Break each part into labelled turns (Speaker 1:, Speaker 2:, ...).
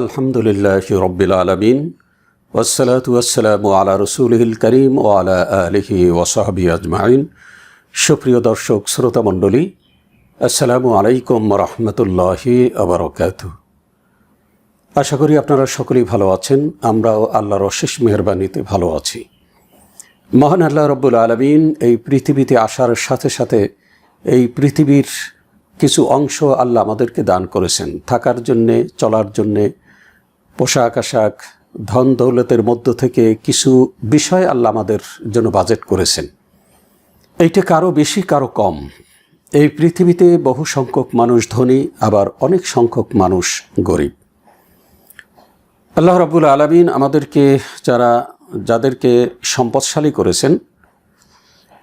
Speaker 1: আলহামদুলিল্লাহি রব্বিল আলামিন ওয়াসসালাতু ওয়াসসালামু আলা রাসূলিহিল কারীম ওয়া আলা আলিহি ওয়া সাহবিহি আজমাইন। সুপ্রিয় দর্শক শ্রোতা মণ্ডলী, আসসালামু আলাইকুম ওয়া রাহমাতুল্লাহি ওয়া বারাকাতুহু। আশা করি আপনারা সকলেই ভালো আছেন। আমরাও আল্লাহর অশেষ মেহেরবানিতে ভালো আছি। মহান আল্লাহ রব্বুল আলামিন এই পৃথিবীতে আসার সাথে সাথে এই পৃথিবীর কিছু অংশ আল্লাহ আমাদেরকে দান করেছেন থাকার জন্যে, চলার জন্যে, পোশাক আশাক, ধন দৌলতের মধ্য থেকে কিছু বিষয় আল্লাহ আমাদের জন্য বাজেট করেছেন। এইটা কারো বেশি কারো কম। এই পৃথিবীতে বহু সংখ্যক মানুষ ধনী, আবার অনেক সংখ্যক মানুষ গরিব। আল্লাহ রাব্বুল আলামিন আমাদেরকে যাদেরকে সম্পদশালী করেছেন,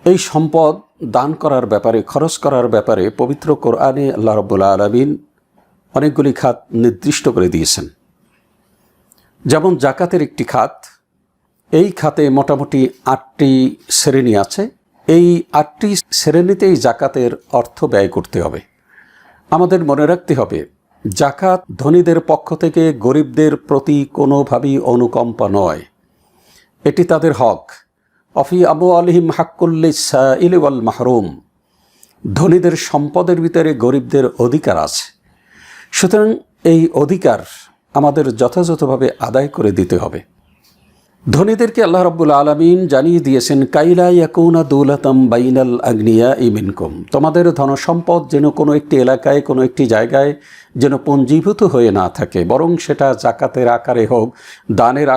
Speaker 1: এই সম্পদ দান করার ব্যাপারে, খরচ করার ব্যাপারে পবিত্র কোরআনে আল্লাহ রাব্বুল আলামিন অনেকগুলি খাত নির্দিষ্ট করে দিয়েছেন। যেমন জাকাতের একটি খাত, এই খাতে মোটামুটি 8টি শ্রেণী আছে। এই 8টি শ্রেণীতেই জাকাতের অর্থ ব্যয় করতে হবে। আমাদের মনে রাখতে হবে, জাকাত ধনীদের পক্ষ থেকে গরিবদের প্রতি কোনোভাবেই অনুকম্পা নয়, এটি তাদের হক। অফি আমওয়ালিহিম হাক্কুল লিসাইলি ওয়াল মাহরুম, ধনীদের সম্পদের ভিতরে গরিবদের অধিকার আছে। সুতরাং এই অধিকার আমাদের যথাযথভাবে আদায় করে দিতে হবে। ধনীদেরকে আল্লাহ রাব্বুল আলামিন জানিয়ে দিয়েছেন, কাইলা ইয়াকুনা দৌলাতাম বাইনাল আগনিয়াই মিনকুম, তোমাদের ধনসম্পদ যেন কোনো একটি এলাকায়, কোনো একটি জায়গায় যেন পঞ্জীভূত হয়ে না থাকে, বরং সেটা জাকাতের আকারে হোক, দানের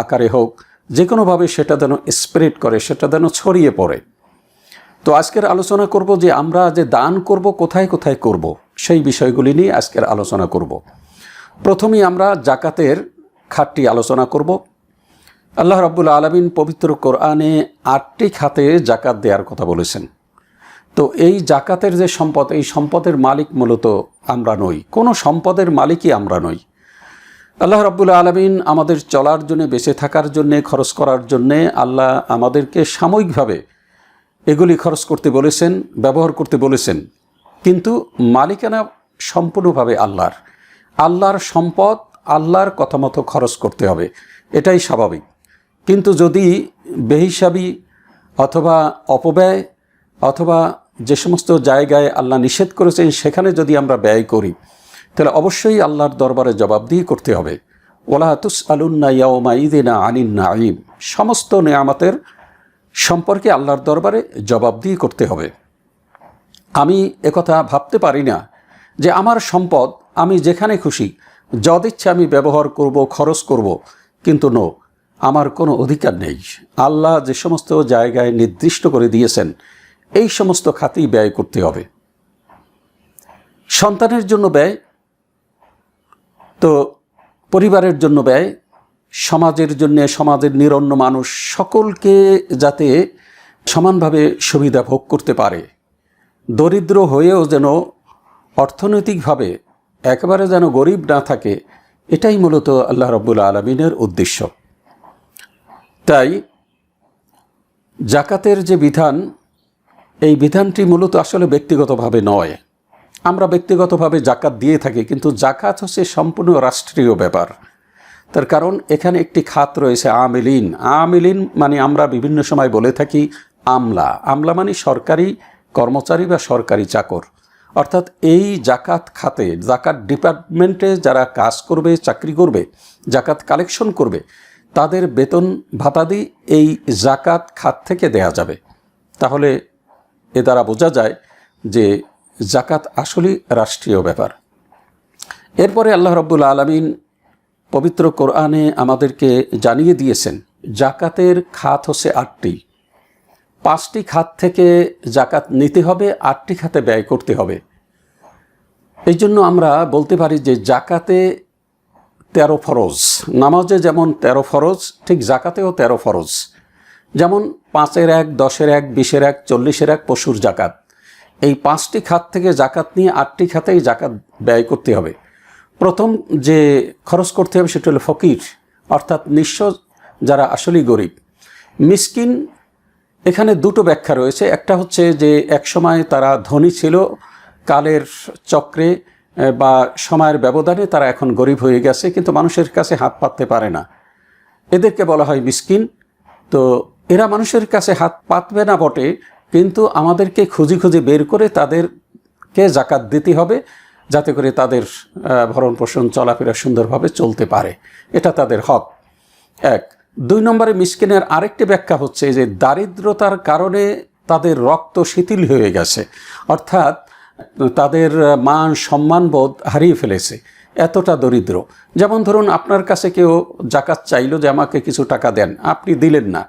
Speaker 1: আকারে হোক, যে কোনোভাবে সেটা যেন স্প্রেড করে, সেটা যেন ছড়িয়ে পড়ে। তো আজকের আলোচনা করব যে আমরা যে দান করব কোথায় কোথায় করব, সেই বিষয়গুলি নিয়ে আজকের আলোচনা করব। প্রথমেই আমরা জাকাতের খাতটি আলোচনা করব। আল্লাহ রাব্বুল আলামিন পবিত্র কোরআনে 8টি খাতে জাকাত দেওয়ার কথা বলেছেন। তো এই জাকাতের যে সম্পদ, এই সম্পদের মালিক মূলত আমরা নই, কোনো সম্পদের মালিকই আমরা নই। আল্লাহ রাব্বুল আলামিন আমাদের চলার জন্য, বেঁচে থাকার জন্যে, খরচ করার জন্যে আল্লাহ আমাদেরকে সাময়িকভাবে এগুলি খরচ করতে বলেছেন, ব্যবহার করতে বলেছেন, কিন্তু মালিকানা সম্পূর্ণভাবে আল্লাহর। আল্লাহর সম্পদ আল্লাহর কথা মতো খরচ করতে হবে, এটাই স্বাভাবিক। কিন্তু যদি বেহিসাবি অথবা অপব্যয় অথবা যে সমস্ত জায়গায় আল্লাহ নিষেধ করেছেন সেখানে যদি আমরা ব্যয় করি, তাহলে অবশ্যই আল্লাহর দরবারে জবাবদিহি করতে হবে। ওয়ালা তুসআলুন্না ইয়াওমাইযিন আনিন নাঈম, সমস্ত নেয়ামতের সম্পর্কে আল্লাহর দরবারে জবাবদিহি করতে হবে। আমি একথা ভাবতে পারি না যে আমার সম্পদ আমি যেখানে খুশি যদিচ্ছা আমি ব্যবহার করব, খরচ করব, কিন্তু আমার কোনো অধিকার নেই। আল্লাহ যে সমস্ত জায়গায় নির্দিষ্ট করে দিয়েছেন এই সমস্ত খাতেই ব্যয় করতে হবে। সন্তানের জন্য ব্যয়, তো পরিবারের জন্য ব্যয়, সমাজের জন্য, সমাজের নিরন্ন মানুষ সকলকে যাতে সমানভাবে সুবিধা ভোগ করতে পারে, দরিদ্র হয়েও যেন অর্থনৈতিকভাবে একেবারে যেন গরিব না থাকে, এটাই মূলত আল্লাহ রাব্বুল আলামিনের উদ্দেশ্য। তাই জাকাতের যে বিধান, এই বিধানটি মূলত আসলে ব্যক্তিগতভাবে নয়। আমরা ব্যক্তিগতভাবে জাকাত দিয়ে থাকি, কিন্তু জাকাত হচ্ছে সম্পূর্ণ রাষ্ট্রীয় ব্যাপার। তার কারণ এখানে একটি খাত রয়েছে আমিলিন। আমিলিন মানে আমরা বিভিন্ন সময় বলে থাকি আমলা। আমলা মানে সরকারি কর্মচারী বা সরকারি চাকর। অর্থাৎ এই জাকাত খাতে, জাকাত ডিপার্টমেন্টে যারা কাজ করবে, চাকরি করবে, জাকাত কালেকশন করবে, তাদের বেতন ভাতাদি এই জাকাত খাত থেকে দেয়া যাবে। তাহলে এ দ্বারা বোঝা যায় যে জাকাত আসলে রাষ্ট্রীয় ব্যাপার। এরপরে আল্লাহ রাব্বুল আলামিন পবিত্র কোরআনে আমাদেরকে জানিয়ে দিয়েছেন জাকাতের খাত হচ্ছে 8টি। 5টি খাত থেকে জাকাত নিতে হবে, 8টি খাতে ব্যয় করতে হবে। এই জন্য আমরা বলতে পারি যে জাকাতে 13 ফরজ। নামাজে যেমন 13 ফরজ, ঠিক জাকাতেও 13 ফরজ। যেমন 5-এর 1, 10-এর 1, 20-এর 1, 40-এর 1 পশুর জাকাত। এই 5টি খাত থেকে জাকাত নিয়ে 8টি খাতেই জাকাত ব্যয় করতে হবে। প্রথম যে খরচ করতে হবে সেটা হলো ফকির, অর্থাৎ নিঃস্ব, যারা আসলেই গরিব। মিসকিন, এখানে দুটো ব্যাখ্যা রয়েছে। একটা হচ্ছে যে একসময় তারা ধনী ছিল, কালের চক্রে বা সময়ের ব্যবধানে তারা এখন গরিব হয়ে গেছে, কিন্তু মানুষের কাছে হাত পাততে পারে না, এদেরকে বলা হয় মিসকিন। তো এরা মানুষের কাছে হাত পাতবে না বটে, কিন্তু আমাদেরকে খুঁজি খুঁজি বের করে তাদেরকে জাকাত দিতে হবে, যাতে করে তাদের ভরণ পোষণ চলাফেরা সুন্দরভাবে চলতে পারে, এটা তাদের হক। এক। 2 নম্বরে মিসকিনের আরেকটি ব্যাখ্যা হচ্ছে যে দারিদ্রতার কারণে তাদের রক্ত শিথিল হয়ে গেছে, অর্থাৎ তাদের মান সম্মানবোধ হারিয়ে ফেলেছে, এতটা দরিদ্র। যেমন ধরুন আপনার কাছে কেউ জাকাত চাইলো যে আমাকে কিছু টাকা দেন, আপনি দিলেন না,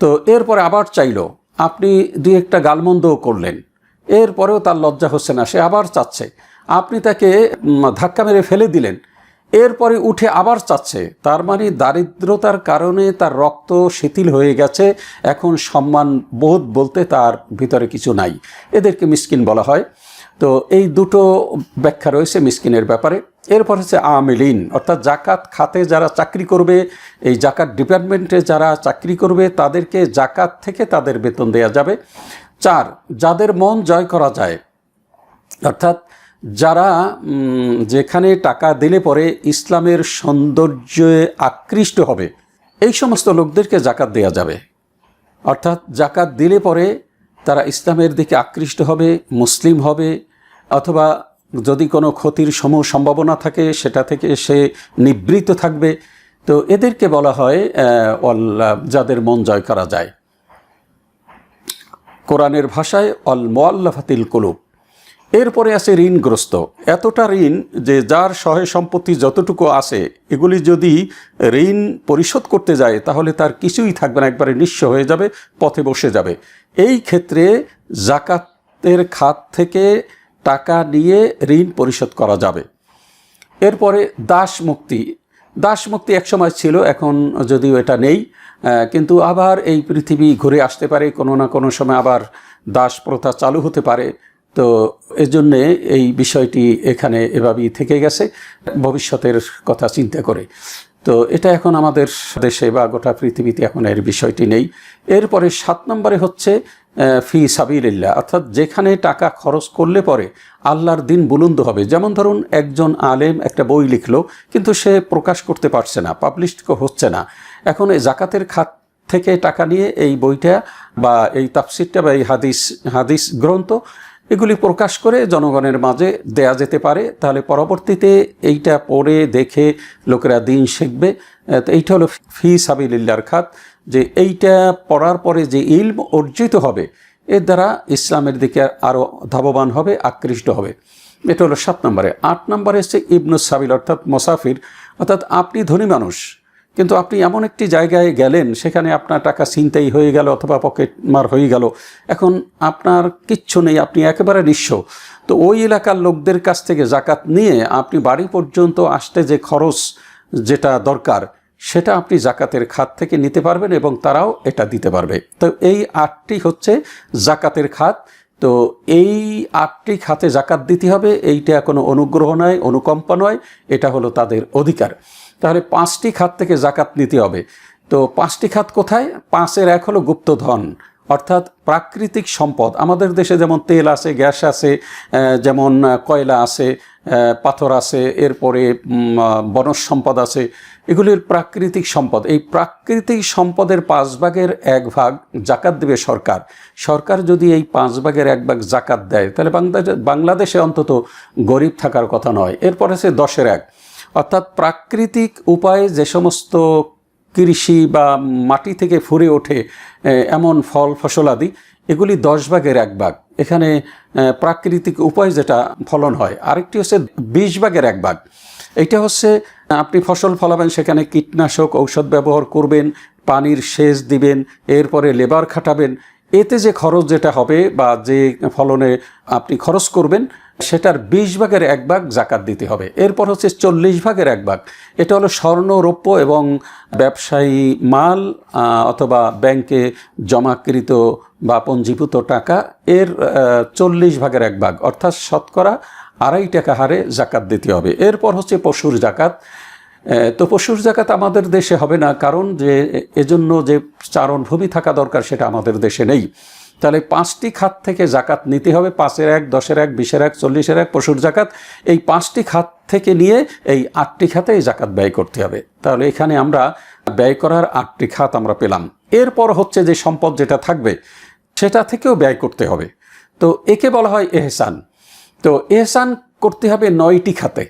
Speaker 1: তো এরপরে আবার চাইলো, আপনি 2-1টা গালমন্দও করলেন, এরপরেও তার লজ্জা হচ্ছে না, সে আবার চাচ্ছে, আপনি তাকে ধাক্কা মেরে ফেলে দিলেন, এরপরে উঠে আবার চাচ্ছে। তার মানে দারিদ্রতার কারণে তার রক্ত শিথিল হয়ে গেছে, এখন সম্মান বোধ বলতে তার ভিতরে কিছু নাই, এদেরকে মিসকিন বলা হয়। তো এই দুটো ব্যাখ্যা রয়েছে মিসকিনের ব্যাপারে। এরপর হচ্ছে আমিলিন, অর্থাৎ জাকাত খাতে যারা চাকরি করবে, এই জাকাত ডিপার্টমেন্টে যারা চাকরি করবে, তাদেরকে জাকাত থেকে তাদের বেতন দেওয়া যাবে। 4, যাদের মন জয় করা যায়, অর্থাৎ যারা যেখানে টাকা দিলে পরে ইসলামের সৌন্দর্যে আকৃষ্ট হবে, এই সমস্ত লোকদেরকে জাকাত দেওয়া যাবে। অর্থাৎ জাকাত দিলে পরে তারা ইসলামের দিকে আকৃষ্ট হবে, মুসলিম হবে, অথবা যদি কোনো ক্ষতির সম্ভাবনা থাকে সেটা থেকে সে নিবৃত্ত থাকবে। তো এদেরকে বলা হয় যাদের মন জয় করা যায়। কোরআনের ভাষায় অল মুআল্লাফাতিল কুলুব। এরপরে আছে ঋণগ্রস্ত, এতটা ঋণ যে যার সহায় সম্পত্তি যতটুকু আছে, এগুলি যদি ঋণ পরিশোধ করতে যায় তাহলে তার কিছুই থাকবে না, একবারে নিঃস্ব হয়ে যাবে, পথে বসে যাবে। এই ক্ষেত্রে জাকাতের খাত থেকে টাকা নিয়ে ঋণ পরিশোধ করা যাবে। এরপরে দাস মুক্তি। দাস মুক্তি একসময় ছিল, এখন যদিও এটা নেই, কিন্তু আবার এই পৃথিবী ঘুরে আসতে পারে, কোনো না কোনো সময় আবার দাস প্রথা চালু হতে পারে। তো এজন্যে এই বিষয়টি এখানে এভাবেই থেকে গেছে ভবিষ্যতের কথা চিন্তা করে। তো এটা এখন আমাদের দেশে বা গোটা পৃথিবীতে এখন এর বিষয়টি নেই। এরপরে 7 নম্বরে হচ্ছে ফি সাবিলিল্লাহ, অর্থাৎ যেখানে টাকা খরচ করলে পরে আল্লাহর দিন বুলন্দ হবে। যেমন ধরুন একজন আলেম একটা বই লিখলো, কিন্তু সে প্রকাশ করতে পারছে না, পাবলিশ হচ্ছে না, এখন এই জাকাতের খাত থেকে টাকা নিয়ে এই বইটা বা এই তাফসিরটা বা এই হাদিস গ্রন্থ এগুলি প্রকাশ করে জনগণের মাঝে দেয়া যেতে পারে, তাহলে পরবর্তীতে এইটা পড়ে দেখে লোকেরা দিন শিখবে। তো এইটা হলো ফি সাবিলিল্লাহর খাত, যে এইটা পড়ার পরে যে ইলম অর্জিত হবে এর দ্বারা ইসলামের দিকে আরও ধাবমান হবে, আকৃষ্ট হবে। এটা হলো 7 নম্বরে। 8 নম্বরে হচ্ছে ইবনুস সাবিল, অর্থাৎ মুসাফির, অর্থাৎ আপনি ধনী মানুষ, কিন্তু আপনি এমন একটি জায়গায় গেলেন সেখানে আপনার টাকা ছিনতাই হয়ে গেল অথবা পকেট মার হয়ে গেল, এখন আপনার কিচ্ছু নেই, আপনি একেবারে নিঃস্ব। তো ওই এলাকার লোকদের কাছ থেকে জাকাত নিয়ে আপনি বাড়ি পর্যন্ত আসতে যে খরচ যেটা দরকার সেটা আপনি জাকাতের খাত থেকে নিতে পারবেন এবং তারাও এটা দিতে পারবে। তো এই 8টি হচ্ছে জাকাতের খাত। তো এই 8টি খাতে জাকাত দিতে হবে, এইটা কোনো অনুগ্রহ নয়, অনুকম্পা নয়, এটা হলো তাদের অধিকার। তাহলে 5টি খাত থেকে জাকাত নিতে হবে। তো 5টি খাত কোথায়? 5-এর 1 হলো গুপ্তধন, অর্থাৎ প্রাকৃতিক সম্পদ। আমাদের দেশে যেমন তেল আছে, গ্যাস আছে, যেমন কয়লা আছে, পাথর আছে, এরপরে বনজ সম্পদ আছে, এগুলির প্রাকৃতিক সম্পদ। এই প্রাকৃতিক সম্পদের 5/1 ভাগ জাকাত দেবে সরকার। সরকার যদি এই 5/1 ভাগ জাকাত দেয় তাহলে বাংলাদেশে অন্তত গরিব থাকার কথা নয়। এরপর আছে 10-এর 1, অর্থাৎ প্রাকৃতিক উপায়ে যে সমস্ত কৃষি বা মাটি থেকে ফুরে ওঠে এমন ফল ফসলাদি, এগুলি 10/1 ভাগ, এখানে প্রাকৃতিক উপায় যেটা ফলন হয়। আরেকটি হচ্ছে 20/1 ভাগ, এইটা হচ্ছে আপনি ফসল ফলাবেন, সেখানে কীটনাশক ঔষধ ব্যবহার করবেন, পানির সেচ দিবেন, এরপরে লেবার খাটাবেন, এতে যে খরচ যেটা হবে বা যে ফলনে আপনি খরচ করবেন সেটার 20/1 ভাগ জাকাত দিতে হবে। এরপর হচ্ছে 40/1 ভাগ, এটা হলো স্বর্ণ, রৌপ্য এবং ব্যবসায়ী মাল অথবা ব্যাংকে জমাকৃত বা পঞ্জীভূত টাকা, এর 40/1 ভাগ, অর্থাৎ শতকরা 2.5 টাকা হারে জাকাত দিতে হবে। এরপর হচ্ছে পশুর জাকাত। তো পশুর জাকাত আমাদের দেশে হবে না, কারণ যে এজন্য যে চারণভূমি থাকা দরকার সেটা আমাদের দেশে নেই। তাহলে 5টি খাত থেকে জাকাত নিতে হবে, 5-এর 1, 10-এর 1, 20-এর 1, 40-এর 1 পশুর জাকাত। এই 5টি খাত থেকে নিয়ে এই 8টি খাতে এই জাকাত ব্যয় করতে হবে। তাহলে এখানে আমরা ব্যয় করার 8টি খাত আমরা পেলাম। এরপর হচ্ছে যে সম্পদ যেটা থাকবে সেটা থেকেও ব্যয় করতে হবে। তো একে বলা হয় এহসান। তো এহসান করতে হবে 9টি খাতে।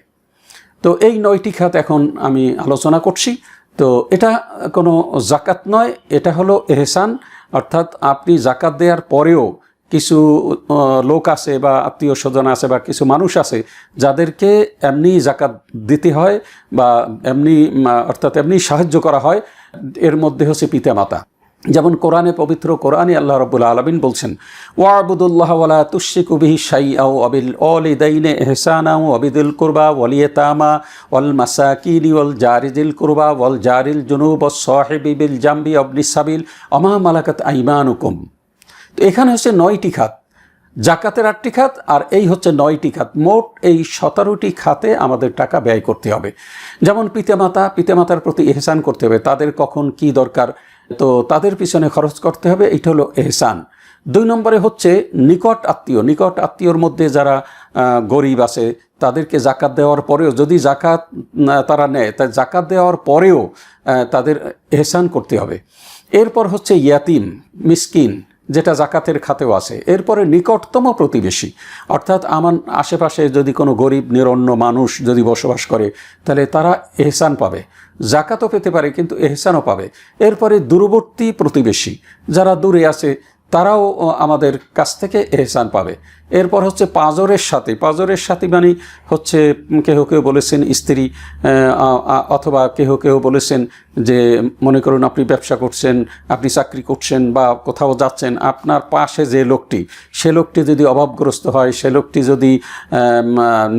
Speaker 1: তো এই 9টি খাত এখন আমি আলোচনা করছি। তো এটা কোনো জাকাত নয়, এটা হলো এহসান। অর্থাৎ আপনি জাকাত দেওয়ার পরেও কিছু লোক আছে বা আত্মীয় স্বজন আছে বা কিছু মানুষ আছে যাদেরকে এমনি জাকাত দিতে হয় বা এমনি অর্থাৎ এমনি সাহায্য করা হয়। এর মধ্যে হচ্ছে পিতামাতা। যেমন কোরআনে, পবিত্র কোরআনে আল্লাহ রাব্বুল আলামিন বলছেন, ওয়াবুদুল্লাহ ওয়ালা তুশরিকু বিহি শাইআ ওয়াবিল ওয়ালিদাইনি ইহসানা ওয়াবিদিল কুরবা ওয়াল ইয়াতামা ওয়াল মাসাকিনি ওয়াল জারিজিল কুরবা ওয়াল জারিল জুনুব ওয়াস সাহিবি বিল জামবি ওয়াবনিস সাবিল ওমা মালাকাত আইমানুকুম। তো এখানে হচ্ছে 9টি খাত, জাকাতের 8টি খাত আর এই হচ্ছে 9টি খাত। মোট এই 17টি খাতে আমাদের টাকা ব্যয় করতে হবে। যেমন পিতামাতার প্রতি এহসান করতে হবে, তাদের কখন কি দরকার তো তাদের পিছনে খরচ করতে হবে, এটা হলো এহসান। 2 নম্বরে হচ্ছে নিকট আত্মীয়র মধ্যে যারা গরিব আছে তাদেরকে জাকাত দেওয়ার পরেও যদি জাকাত তারা নেয়, তাই জাকাত দেওয়ার পরেও তাদের এহসান করতে হবে। এরপর হচ্ছে ইয়াতিম, মিসকিন, যেটা জাকাতের খাতেও আছে। এরপরে নিকটতম প্রতিবেশী, অর্থাৎ আমার আশেপাশে যদি কোনো গরিব নিরন্ন মানুষ যদি বসবাস করে তাহলে তারা এহসান পাবে, জাকাতও পেতে পারে কিন্তু এহসানও পাবে। এরপরে দূরবর্তী প্রতিবেশী, যারা দূরে আছে তারাও আমাদের কাছ থেকে এহসান পাবে। এরপর হচ্ছে পাঁজরের সাথী মানে হচ্ছে কেউ বলেছেন স্ত্রী, অথবা কেউ বলেছেন যে মনে করুন আপনি ব্যবসা করছেন, আপনি চাকরি করছেন বা কোথাও যাচ্ছেন, আপনার পাশে যে লোকটি, সে লোকটি যদি অভাবগ্রস্ত হয়, সে লোকটি যদি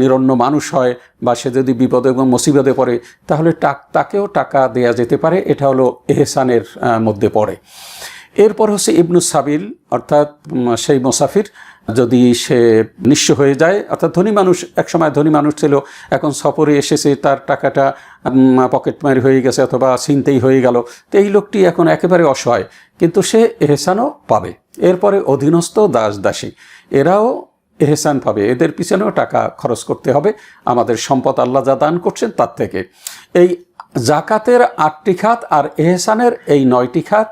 Speaker 1: নিরন্ন মানুষ হয় বা সে যদি বিপদে এবং মুসিবতে পড়ে তাহলে তাকেও টাকা দেয়া যেতে পারে। এটা হলো এহসানের মধ্যে পড়ে। এরপর হচ্ছে ইবনুস সাবিল, অর্থাৎ সেই মুসাফির যদি সে নিঃস্ব হয়ে যায়, অর্থাৎ ধনী মানুষ, একসময় ধনী মানুষ ছিল, এখন সফরে এসেছে, তার টাকাটা পকেটমারি হয়ে গেছে অথবা ছিনতেই হয়ে গেল, তো এই লোকটি এখন একেবারে অসহায়, কিন্তু সে এহসানও পাবে। এরপরে অধীনস্থ দাসী, এরাও এহসান পাবে, এদের পিছনেও টাকা খরচ করতে হবে আমাদের সম্পদ আল্লাহ যা দান করছেন তার থেকে। এই জাকাতের 8টি খাত আর এহসানের এই 9টি খাত,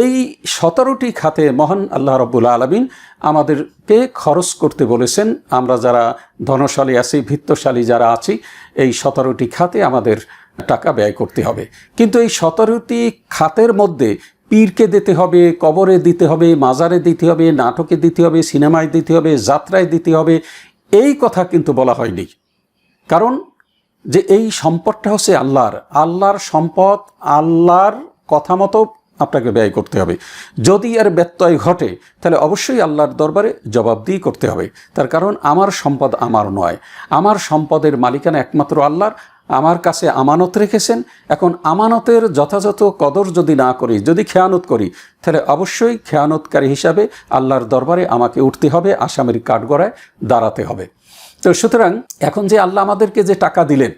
Speaker 1: এই 17টি খাতে মহান আল্লাহ রাব্বুল আলামিন আমাদেরকে খরচ করতে বলেছেন। আমরা যারা ধনশালী আছি, ভিত্তশালী যারা আছি, এই 17টি খাতে আমাদের টাকা ব্যয় করতে হবে। কিন্তু এই 17টি খাতের মধ্যে পীরকে দিতে হবে, কবরে দিতে হবে, মাজারে দিতে হবে, নাটকে দিতে হবে, সিনেমায় দিতে হবে, যাত্রায় দিতে হবে, এই কথা কিন্তু বলা হয়নি। কারণ যে এই সম্পদটা হচ্ছে আল্লাহর সম্পদ, আল্লাহর কথা মতো আপনাকে ব্যয় করতে হবে। যদি এর ব্যত্যয় ঘটে তাহলে অবশ্যই আল্লাহর দরবারে জবাবদিহি করতে হবে। তার কারণ আমার সম্পদ আমার নয়, আমার সম্পদের মালিকানা একমাত্র আল্লাহর। আমার কাছে আমানত রেখেছেন, এখন আমানতের যথাযথ কদর যদি না করি, যদি খেয়ানত করি, তাহলে অবশ্যই খেয়ানতকারী হিসাবে আল্লাহর দরবারে আমাকে উঠতে হবে, আসামির কাঠগড়ায় দাঁড়াতে হবে। তো সুতরাং এখন যে আল্লাহ আমাদেরকে যে টাকা দিলেন,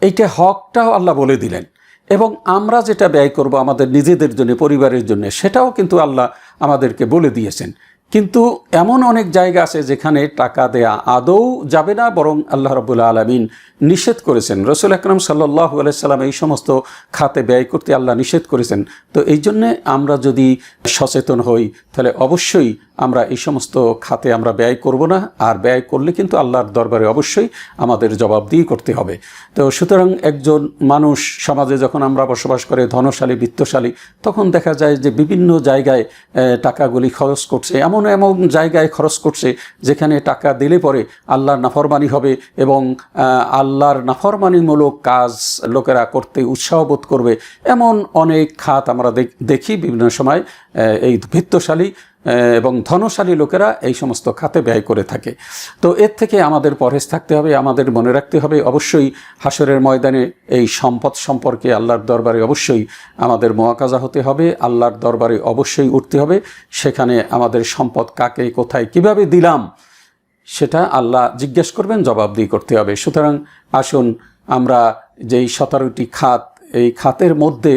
Speaker 1: এইটা হকটাও আল্লাহ বলে দিলেন, এবং আমরা যেটা ব্যয় করব আমাদের নিজেদের জন্য, পরিবারের জন্য, সেটাও কিন্তু আল্লাহ আমাদেরকে বলে দিয়েছেন। কিন্তু এমন অনেক জায়গা আছে যেখানে টাকা দেয়া আদৌ যাবে না, বরং আল্লাহ রাব্বুল আলামিন নিষেধ করেছেন। রাসূল আকরাম সাল্লাল্লাহু আলাইহি সাল্লাম এই সমস্ত খাতে ব্যয় করতে আল্লাহ নিষেধ করেছেন। তো এই জন্যে আমরা যদি সচেতন হই তাহলে অবশ্যই আমরা এই সমস্ত খাতে আমরা ব্যয় করব না, আর ব্যয় করলে কিন্তু আল্লাহর দরবারে অবশ্যই আমাদের জবাবদিহি করতে হবে। তো সুতরাং একজন মানুষ সমাজে যখন আমরা বসবাস করে, ধনশালী, বিত্তশালী, তখন দেখা যায় যে বিভিন্ন জায়গায় টাকাগুলি খরচ করছে, এমন জায়গায় খরচ করছে যেখানে টাকা দিলে পরে আল্লাহর নাফরমানি হবে এবং আল্লাহর নাফরমানিমূলক কাজ লোকেরা করতে উৎসাহ বোধ করবে। এমন অনেক খাত আমরা দেখি বিভিন্ন সময় এই ভিত্তশালী এবং ধনশালী লোকেরা এই সমস্ত খাতে ব্যয় করে থাকে। তো এর থেকে আমাদের পরহেজ থাকতে হবে, আমাদের মনে রাখতে হবে অবশ্যই হাসরের ময়দানে এই সম্পদ সম্পর্কে আল্লাহর দরবারে অবশ্যই আমাদের মোয়াকাজা হতে হবে, আল্লাহর দরবারে অবশ্যই উঠতে হবে। সেখানে আমাদের সম্পদ কাকে, কোথায়, কিভাবে দিলাম সেটা আল্লাহ জিজ্ঞেস করবেন, জবাবদিহি করতে হবে। সুতরাং আসুন আমরা যেই 17টি খাত, এই খাতের মধ্যে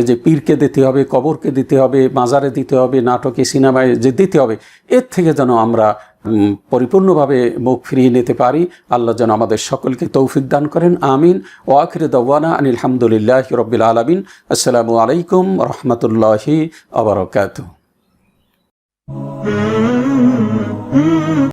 Speaker 1: যে পীরকে দিতে হবে, কবরকে দিতে হবে, মাজারে দিতে হবে, নাটকে সিনেমায় যে দিতে হবে, এর থেকে যেন আমরা পরিপূর্ণভাবে মুখ ফিরিয়ে নিতে পারি। আল্লাহ যেন আমাদের সকলকে তৌফিক দান করেন। আমিন। ওয়া আখিরু দাওয়ানা আনিল হামদুলিল্লাহি রাব্বিল আলামিন। আসসালামু আলাইকুম ওয়া রাহমাতুল্লাহি ওয়া বারাকাতুহু।